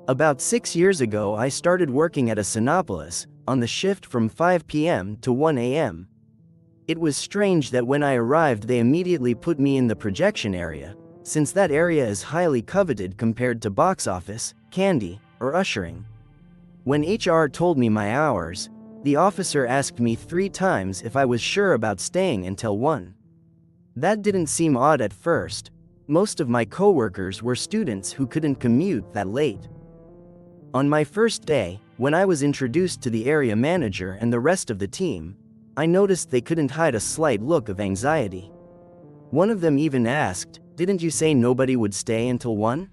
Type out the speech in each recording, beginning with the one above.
About 6 years ago, I started working at a Cinepolis, on the shift from 5 p.m. to 1 a.m. It was strange that when I arrived, they immediately put me in the projection area, since that area is highly coveted compared to box office, candy, or ushering. When HR told me my hours, the officer asked me 3 times if I was sure about staying until 1. That didn't seem odd at first. Most of my coworkers were students who couldn't commute that late. On my first day, when I was introduced to the area manager and the rest of the team, I noticed they couldn't hide a slight look of anxiety. One of them even asked, "Didn't you say nobody would stay until 1?"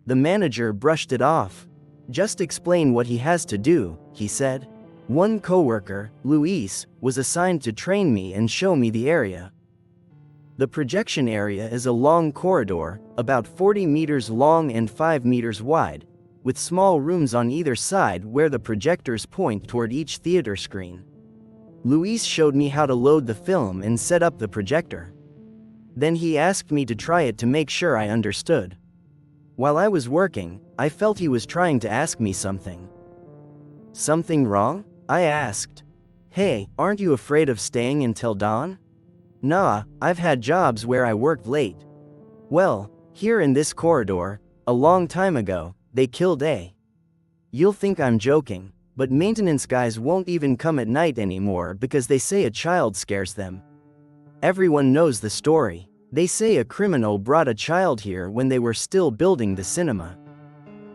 The manager brushed it off. "Just explain what he has to do," he said. One coworker, Luis, was assigned to train me and show me the area. The projection area is a long corridor, about 40 meters long and 5 meters wide, with small rooms on either side where the projectors point toward each theater screen. Luis showed me how to load the film and set up the projector. Then he asked me to try it to make sure I understood. While I was working, I felt he was trying to ask me something. "Something wrong?" I asked. "Hey, aren't you afraid of staying until dawn?" "Nah, I've had jobs where I worked late." "Well, here in this corridor, a long time ago, they killed a." You'll think I'm joking, but maintenance guys won't even come at night anymore because they say a child scares them. Everyone knows the story. They say a criminal brought a child here when they were still building the cinema.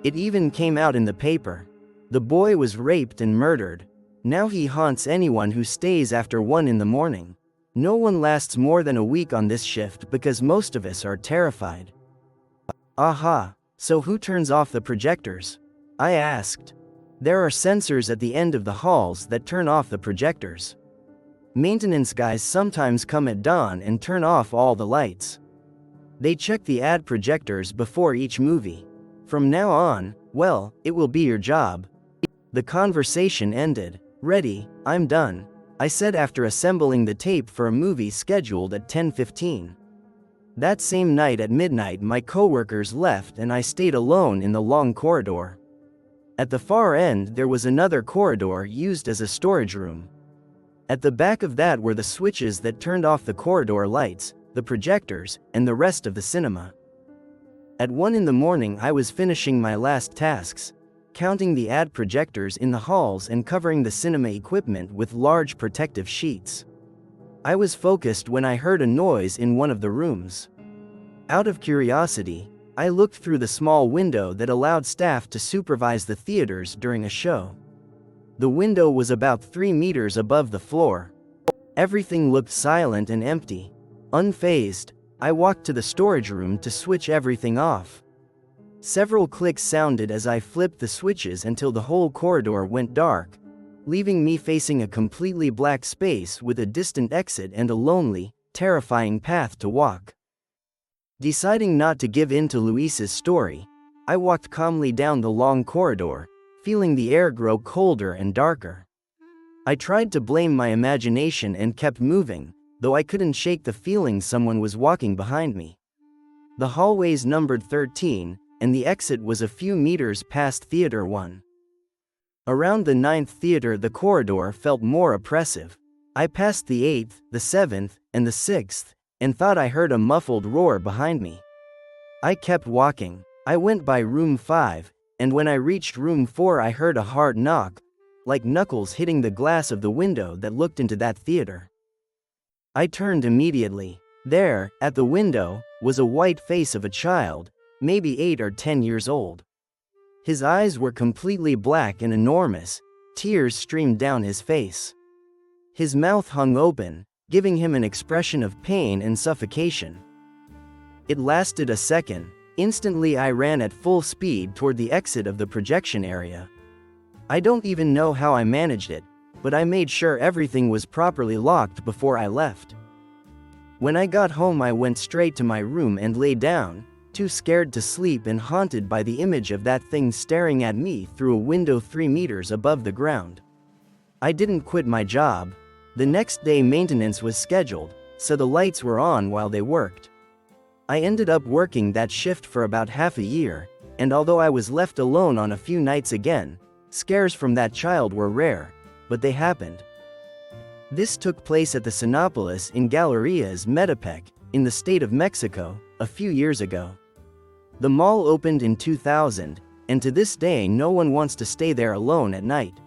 It even came out in the paper. The boy was raped and murdered. Now he haunts anyone who stays after 1 in the morning. No one lasts more than a week on this shift because most of us are terrified. Aha, so who turns off the projectors? I asked. There are sensors at the end of the halls that turn off the projectors. Maintenance guys sometimes come at dawn and turn off all the lights. They check the ad projectors before each movie. From now on, well, it will be your job. The conversation ended. "Ready, I'm done," I said after assembling the tape for a movie scheduled at 10:15. That same night at midnight, my coworkers left and I stayed alone in the long corridor. At the far end there was another corridor used as a storage room. At the back of that were the switches that turned off the corridor lights, the projectors, and the rest of the cinema. At 1 in the morning I was finishing my last tasks, counting the ad projectors in the halls and covering the cinema equipment with large protective sheets. I was focused when I heard a noise in one of the rooms. Out of curiosity, I looked through the small window that allowed staff to supervise the theaters during a show. The window was about 3 meters above the floor. Everything looked silent and empty. Unfazed, I walked to the storage room to switch everything off. Several clicks sounded as I flipped the switches until the whole corridor went dark, leaving me facing a completely black space with a distant exit and a lonely, terrifying path to walk. Deciding not to give in to Luis's story, I walked calmly down the long corridor, feeling the air grow colder and darker. I tried to blame my imagination and kept moving, though I couldn't shake the feeling someone was walking behind me. The hallways numbered 13, and the exit was a few meters past Theater 1. Around the 9th theater the corridor felt more oppressive. I passed the 8th, the 7th, and the 6th, and thought I heard a muffled roar behind me. I kept walking. I went by room 5, and when I reached room 4 I heard a hard knock, like knuckles hitting the glass of the window that looked into that theater. I turned immediately. There, at the window, was a white face of a child, maybe 8 or 10 years old. His eyes were completely black and enormous. Tears streamed down his face. His mouth hung open, giving him an expression of pain and suffocation. It lasted a second. Instantly I ran at full speed toward the exit of the projection area. I don't even know how I managed it, but I made sure everything was properly locked before I left. When I got home I went straight to my room and lay down, too scared to sleep and haunted by the image of that thing staring at me through a window 3 meters above the ground. I didn't quit my job. The next day maintenance was scheduled, so the lights were on while they worked. I ended up working that shift for about half a year, And although I was left alone on a few nights again, scares from that child were rare, but they happened. This took place at the Cinepolis Galerías Metepec, in the State of Mexico, a few years ago. The mall opened in 2000, and to this day no one wants to stay there alone at night.